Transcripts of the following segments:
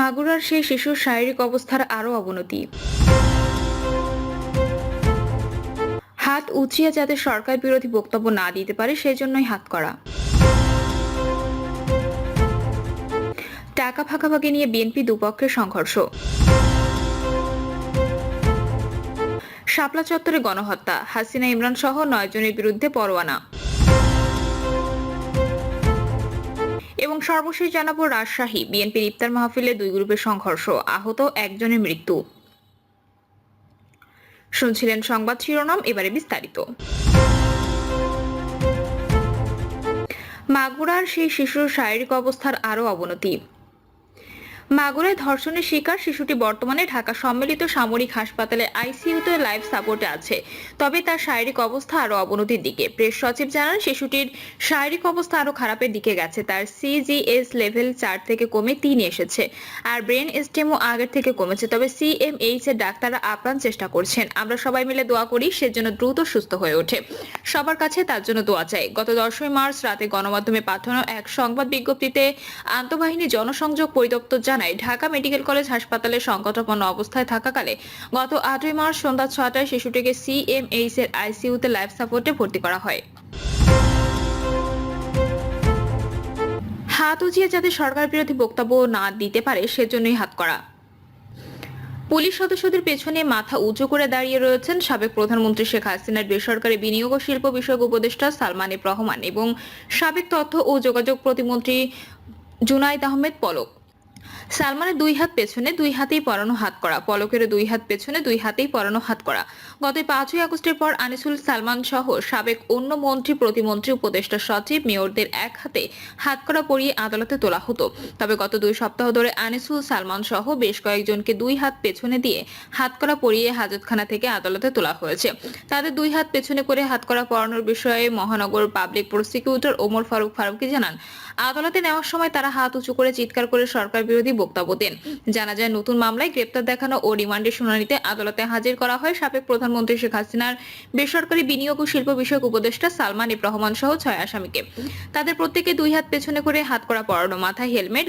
মাগুরার সেই শিশুর শারীরিক অবস্থার আরও অবনতি। হাত উঁচিয়ে যাতে সরকার বিরোধী বক্তব্য না দিতে পারে সেজন্যই হাত করা। টাকা ভাগাভাগি নিয়ে বিএনপি দুপক্ষের সংঘর্ষ। শাপলা চত্বরে গণহত্যা, হাসিনা ইমরান সহ 9 জনের বিরুদ্ধে পরোয়ানা। এবং সর্বশেষ জানাবো রাজশাহী বিএনপির ইফতার মাহফিলে 2 গ্রুপের সংঘর্ষ, আহত 1 জনের মৃত্যু। শুনছিলেন সংবাদ শিরোনাম, এবারে বিস্তারিত। মাগুরার সেই শিশুর শারীরিক অবস্থার আরও অবনতি। মাগুরায় ধর্ষণের শিকার শিশুটি বর্তমানে ঢাকা সম্মিলিত সামরিক হাসপাতালে আইসিইউতে লাইফ সাপোর্টে আছে, তবে তার শারীরিক অবস্থা আরও অবনতির দিকে। প্রেস সচিব জানান, শিশুটির শারীরিক অবস্থা আরও খারাপের দিকে গেছে। তার সিজিএস লেভেল 4 থেকে কমে 3 এসেছে, আর ব্রেন স্টেমও আগের থেকে কমেছে। তবে সিএমএইচ এর ডাক্তাররা আপ্রাণ চেষ্টা করছেন। আমরা সবাই মিলে দোয়া করি সেজন্য দ্রুত সুস্থ হয়ে ওঠে। সবার কাছে তার জন্য দোয়া চাই। গত 10 মার্চ রাতে গণমাধ্যমে পাঠানো এক সংবাদ বিজ্ঞপ্তিতে আন্তঃবাহিনী জনসংযোগ পরিদপ্তর জানায়, ঢাকা মেডিকেল কলেজ হাসপাতালে সংকটাপন্ন অবস্থায় থাকাকালে গত 8 মার্চ সন্ধ্যা 6টায় শিশুটিকে সিএমএইচ এর আইসিইউতে লাইফ সাপোর্টে ভর্তি করা হয়। হাত উঁচিয়ে যাতে সরকার বিরোধী বক্তব্য না দিতে পারে সেজন্যই হাত করা। পুলিশ সদস্যদের পেছনে মাথা উঁচু করে দাঁড়িয়ে রয়েছেন সাবেক প্রধানমন্ত্রী শেখ হাসিনার বেসরকারি বিনিয়োগ ও শিল্প বিষয়ক উপদেষ্টা সালমান এফ রহমান এবং সাবেক তথ্য ও যোগাযোগ প্রতিমন্ত্রী জুনাইদ আহমেদ পলক। সালমানের 2 হাত পেছনে 2 হাতেই পরানো হাত করা, পলকের 2 হাত পেছনে 2 হাতেই পরানো হাত করা। গত 5ই আগস্টের পর আনিসুল সালমান সহ সাবেক অন্য মন্ত্রী, প্রতিমন্ত্রী, উপদেষ্টা সচিব, মেয়রদের এক হাতে হাত করা পরিয়ে আদালতে তোলা হতো। তবে গত 2 সপ্তাহ ধরে আনিসুল সালমান সহ বেশ কয়েকজনকে 2 হাত পেছনে দিয়ে হাত করা পরিয়ে হাজতখানা থেকে আদালতে তোলা হয়েছে। তাদের 2 হাত পেছনে করে হাত করা পরানোর বিষয়ে মহানগর পাবলিক প্রসিকিউটর ওমর ফারুকি জানান, আদালতে নেওয়ার সময় তারা হাত উঁচু করে চিৎকার করে সরকার বিরোধী বক্তব্য দেন। জানা যায়, নতুন মামলায় গ্রেপ্তার দেখানো ও রিমান্ডের শুনানিতে আদালতে হাজির করা হয় সাবেক প্রধানমন্ত্রী শেখ হাসিনার বেসরকারি বিনিয়োগ ও শিল্প বিষয়ক উপদেষ্টা সালমান এফ রহমান সহ 6 আসামিকে। তাদের প্রত্যেকে 2 হাত পেছনে করে হাত করা পরানো, মাথায় হেলমেট,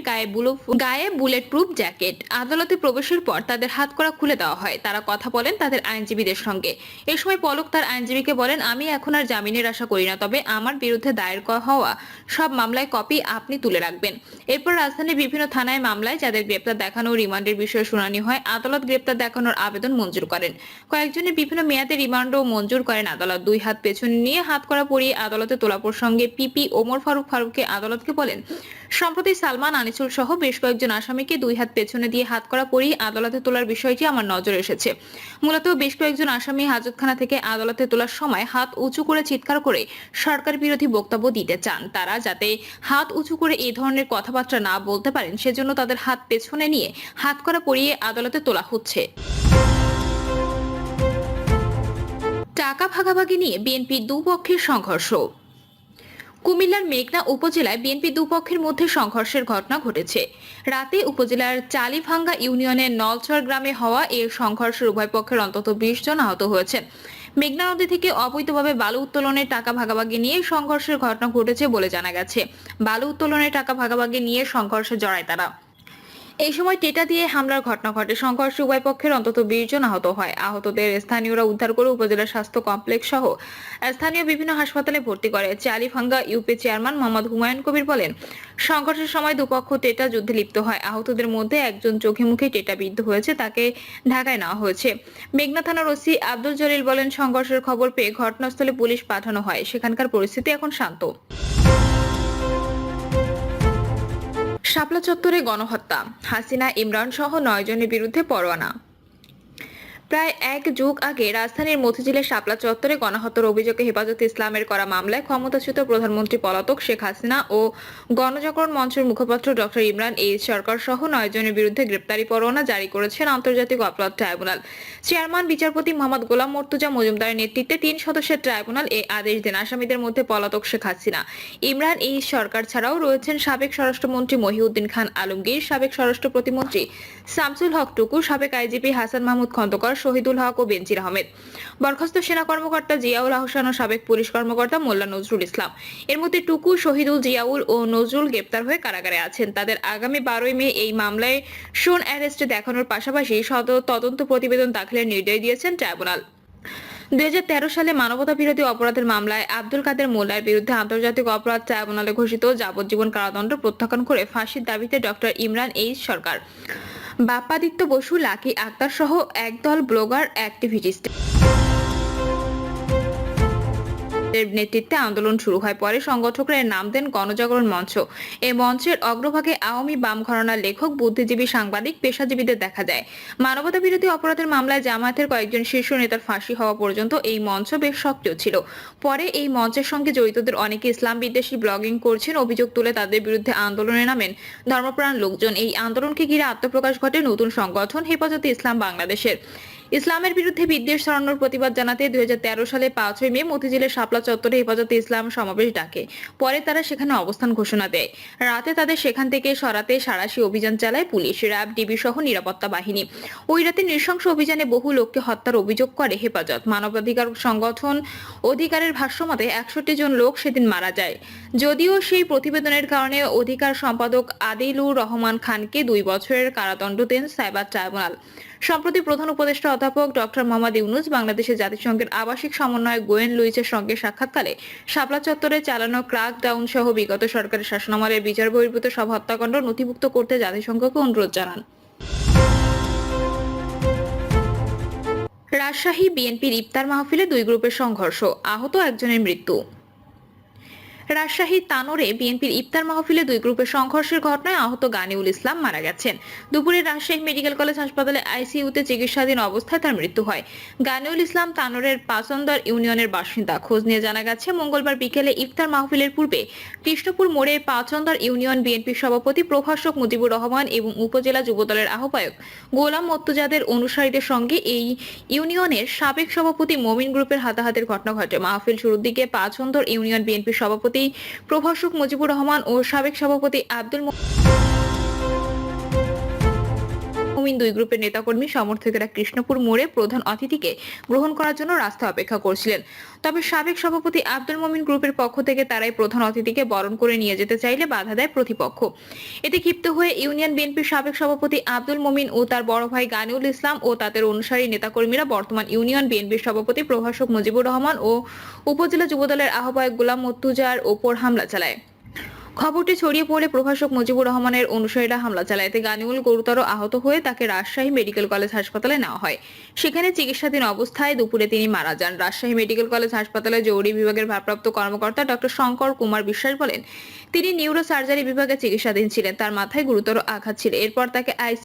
গায়ে বুলেট প্রুফ জ্যাকেট। আদালতে প্রবেশের পর তাদের হাত করা খুলে দেওয়া হয়। তারা কথা বলেন তাদের আইনজীবীদের সঙ্গে। এ সময় পলক তার আইনজীবীকে বলেন, আমি এখন আর জামিনের আশা করি না, তবে আমার বিরুদ্ধে দায়ের হওয়া সব মামলায় কপি আপনি তুলে রাখবেন। এরপর রাজধানীর বিভিন্ন থানায় মামলায় যাদের গ্রেপ্তার দেখানো রিমান্ডের বিষয়ে শুনানি হয়, আদালত গ্রেপ্তার দেখানোর আবেদন মঞ্জুর করেন। কয়েকজনের বিভিন্ন মেয়াদে রিমান্ডও মঞ্জুর করেন আদালত। 2 হাত পেছনে নিয়ে হাত করা পরিয়ে আদালতে তোলা প্রসঙ্গে পিপি ওমর ফারুকি আদালতকে বলেন, সম্প্রতি সালমান, আনিসুল সহ বেশ কয়েকজন আসামিকে 2 হাত পেছনে দিয়ে হাত করা পরিয়ে আদালতে তোলার বিষয়টি আমার নজরে এসেছে। মূলত বেশ কয়েকজন আসামি হাজতখানা থেকে আদালতে তোলার সময় হাত উঁচু করে চিৎকার করে সরকার বিরোধী বক্তব্য দিতে চান। তারা যাতে হাত উঁচু করে এই ধরনের কথাবার্তা না বলতে পারেন সেজন্য তাদের হাত পেছনে নিয়ে হাত করা পরিয়ে আদালতে তোলা হচ্ছে। টাকা ভাগাভাগি নিয়ে বিএনপির দুপক্ষের সংঘর্ষ। কুমিল্লার মেঘনা উপজেলায় বিএনপি দুপক্ষের মধ্যে সংঘর্ষের ঘটনা ঘটেছে। রাতে উপজেলার চালিভাঙ্গা ইউনিয়নের নলচর গ্রামে হওয়া এই সংঘর্ষের উভয় পক্ষের অন্তত 20 জন আহত হয়েছেন। মেঘনা নদী থেকে অবৈধভাবে বালু উত্তোলনের টাকা ভাগাভাগি নিয়ে সংঘর্ষের ঘটনা ঘটেছে বলে জানা গেছে। বালু উত্তোলনের টাকা ভাগাভাগি নিয়ে সংঘর্ষে জড়ায় তারা। এই সময় টেটা দিয়ে হামলার ঘটনা ঘটে। সংঘর্ষে উভয় পক্ষের অন্তত 20 জন আহত হয়। আহতদের স্থানীয়রা উদ্ধার করে উপজেলা স্বাস্থ্য কমপ্লেক্স সহ স্থানীয় বিভিন্ন হাসপাতালে ভর্তি করে। চালিভাঙ্গা ইউপি চেয়ারম্যান মোহাম্মদ হুমায়ুন কবির বলেন, সংঘর্ষের সময় দুপক্ষ টেটা যুদ্ধে লিপ্ত হয়। আহতদের মধ্যে একজন চোখে মুখে টেটা বিদ্ধ হয়েছে, তাকে ঢাকায় নেওয়া হয়েছে। মেঘনা থানার ওসি আব্দুল জলিল বলেন, সংঘর্ষের খবর পেয়ে ঘটনাস্থলে পুলিশ পাঠানো হয়। সেখানকার পরিস্থিতি এখন শান্ত। শাপলা চত্বরে গণহত্যা, হাসিনা ইমরান সহ 9 জনের বিরুদ্ধে পরোয়ানা। প্রায় 1 যুগ আগে রাজধানীর মতিঝিলের শাপলা চত্বরে গণহত্যার অভিযোগে হেফাজতে ইসলামের করা মামলায় ক্ষমতাচ্যুত প্রধানমন্ত্রী পলাতক শেখ হাসিনা ও গণজাগরণ মঞ্চের মুখপাত্র ডক্টর ইমরান এইচ সরকার সহ 9 জনের বিরুদ্ধে গ্রেপ্তারি পরোয়ানা জারি করেছেন আন্তর্জাতিক অপরাধ ট্রাইব্যুনাল। চেয়ারম্যান বিচারপতি মোহাম্মদ গোলাম মর্তুজা মজুমদারের নেতৃত্বে 3 সদস্যের ট্রাইব্যুনাল এ আদেশ দেন। আসামিদের মধ্যে পলাতক শেখ হাসিনা, ইমরান এইচ সরকার ছাড়াও রয়েছেন সাবেক স্বরাষ্ট্রমন্ত্রী মহিউদ্দিন খান আলমগীর, সাবেক স্বরাষ্ট্র প্রতিমন্ত্রী শামসুল হক টুকু, সাবেক আইজিপি হাসান মাহমুদ খন্দকার শহীদুল হক ও বেনজির আহমেদ। বরখাস্ত সেনা কর্মকর্তা জিয়াউল আহসান ও সাবেক পুলিশ কর্মকর্তা মোল্লা নজরুল ইসলাম। এর মধ্যে টুকু, শহীদুল, জিয়াউল ও নজরুল গ্রেপ্তার হয়ে কারাগারে আছেন। তাদের আগামী 12 মে এই মামলায় শোন অ্যারেস্টে দেখানোর পাশাপাশি তদন্ত প্রতিবেদন দাখিলের নির্দেশ দিয়েছেন ট্রাইব্যুনাল। 2013 সালে মানবতা বিরোধী অপরাধের মামলায় আব্দুল কাদের মোল্লার বিরুদ্ধে আন্তর্জাতিক অপরাধ ট্রাইব্যুনালে ঘোষিত যাবজ্জীবন কারাদণ্ড প্রত্যাখ্যান করে ফাঁসির দাবিতে ডক্টর ইমরান এইচ সরকার, বাপ্পাদিত্য বসু, লাকি আক্তার সহ একদল ব্লগার অ্যাক্টিভিস্ট এর নেতৃত্বে আন্দোলন শুরু হয়। পরে সংগঠকরা এর নাম দেন গণজাগরণ মঞ্চ। এই মঞ্চের অগ্রভাগে আওয়ামী বাম ঘরানার লেখক, বুদ্ধিজীবী, সাংবাদিক, পেশাজীবীদের দেখা যায়। মানবতা বিরোধী অপরাধের মামলায় জামায়াতের কয়েকজন শীর্ষ নেতার ফাঁসি হওয়া পর্যন্ত এই মঞ্চ বেশ সক্রিয় ছিল। পরে এই মঞ্চের সঙ্গে জড়িতদের অনেকে ইসলাম বিদ্বেষী ব্লগিং করছেন অভিযোগ তুলে তাদের বিরুদ্ধে আন্দোলনে নামেন ধর্মপ্রাণ লোকজন। এই আন্দোলনকে ঘিরে আত্মপ্রকাশ ঘটে নতুন সংগঠন হেফাজতে ইসলাম বাংলাদেশের। ইসলামের বিরুদ্ধে বিদ্বেষ ছড়ানোর প্রতিবাদ জানাতে 2013 সালে 5 মে মতিঝিলের শাপলা চত্বরে হেফাজতে ইসলাম সমাবেশ ডাকে। পরে তারা সেখানে অবস্থান ঘোষণা দেয়। রাতে তাদের সেখান থেকে সরাতে সাঁড়াশি অভিযান চালায় পুলিশ, র্যাব, ডিবি সহ নিরাপত্তা বাহিনী। ওই রাতে নৃশংস অভিযানে বহু লোককে হত্যার অভিযোগ করে হেফাজত। মানবাধিকার সংগঠন অধিকারের ভাষ্যমতে 61 জন লোক সেদিন মারা যায়। যদিও সেই প্রতিবেদনের কারণে অধিকার সম্পাদক আদিলুর রহমান খানকে 2 বছরের কারাদণ্ড দেন সাইবার ট্রাইব্যুনাল। সম্প্রতি প্রধান উপদেষ্টা অধ্যাপক ডক্টর মোহাম্মদ ইউনূস বাংলাদেশের জাতিসংঘের আবাসিক সমন্বয়ক গোয়েন লুইসের সঙ্গে সাক্ষাৎকালে শাপলা চত্বরে চালানো ক্র্যাক ডাউন সহ বিগত সরকারের শাসনামলের বিচার বহির্ভূত সব হত্যাকাণ্ড নথিভুক্ত করতে জাতিসংঘকে অনুরোধ জানান। রাজশাহী বিএনপির ইফতার মাহফিলে 2 গ্রুপের সংঘর্ষ, আহত একজনের মৃত্যু। রাজশাহীর তানোরে বিএনপির ইফতার মাহফিলে 2 গ্রুপের সংঘর্ষের ঘটনায় আহত গানিউল ইসলাম মারা গেছেন। দুপুরে রাজশাহী মেডিকেল কলেজ হাসপাতালে আইসিইউতে চিকিৎসাধীন অবস্থায় তার মৃত্যু হয়। গানিউল ইসলাম তানোরের পাচন্দর ইউনিয়নের বাসিন্দা। খোঁজ নিয়ে জানা গেছে, মঙ্গলবার বিকেলে ইফতার মাহফিলের পূর্বে কৃষ্ণপুর মোড়ে পাচন্দর ইউনিয়ন বিএনপির সভাপতি প্রভাষক মুজিবুর রহমান এবং উপজেলা যুবদলের আহ্বায়ক গোলাম মর্তুজাদের অনুসারীদের সঙ্গে এই ইউনিয়নের সাবেক সভাপতি মমিন গ্রুপের হাতাহাতির ঘটনা ঘটে। মাহফিল শুরুর দিকে পাচন্দর ইউনিয়ন বিএনপির সভাপতি প্রভাষক মুজিবুর রহমান ও সাবেক সভাপতি আব্দুল মুমিন 2 গ্রুপের নেতাকর্মী সমর্থকেরা কৃষ্ণপুর মোড়ে প্রধান অতিথিকে গ্রহণ করার জন্য রাস্তায় অপেক্ষা করছিলেন। তবে সাবেক সভাপতি আব্দুল মুমিন গ্রুপের পক্ষ থেকে তারাই প্রধান অতিথিকে বরণ করে নিয়ে যেতে চাইলে বাধা দেয় প্রতিপক্ষ। এতে ক্ষিপ্ত হয়ে ইউনিয়ন বিএনপির সাবেক সভাপতি আব্দুল মুমিন ও তার বড় ভাই গানিউল ইসলাম ও তাদের অনুসারী নেতাকর্মীরা বর্তমান ইউনিয়ন বিএনপির সভাপতি প্রভাষক মুজিবুর রহমান ও উপজেলা যুবদলের আহ্বায়ক গোলাম মর্তুজার ওপর হামলা চালায়। খবরটি ছড়িয়ে পড়লে প্রভাষক মুজিবুর রহমানের অনুসারীরা হামলা চালায়। এতে গানিউল গুরুতর আহত হয়ে তাকে রাজশাহী মেডিকেল কলেজ হাসপাতালে নেওয়া হয়। সেখানে চিকিৎসাধীন অবস্থায় দুপুরে তিনি মারা যান। রাজশাহী মেডিকেল কলেজ হাসপাতালে জরুরি বিভাগের ভারপ্রাপ্ত কর্মকর্তা ডক্টর শঙ্কর কুমার বিশ্বাস বলেন, তিনি নিউরো সার্জারি বিভাগে চিকিৎসাধীন ছিলেন। তার মাথায় গুরুতর আঘাত ছিল। এরপর তাকে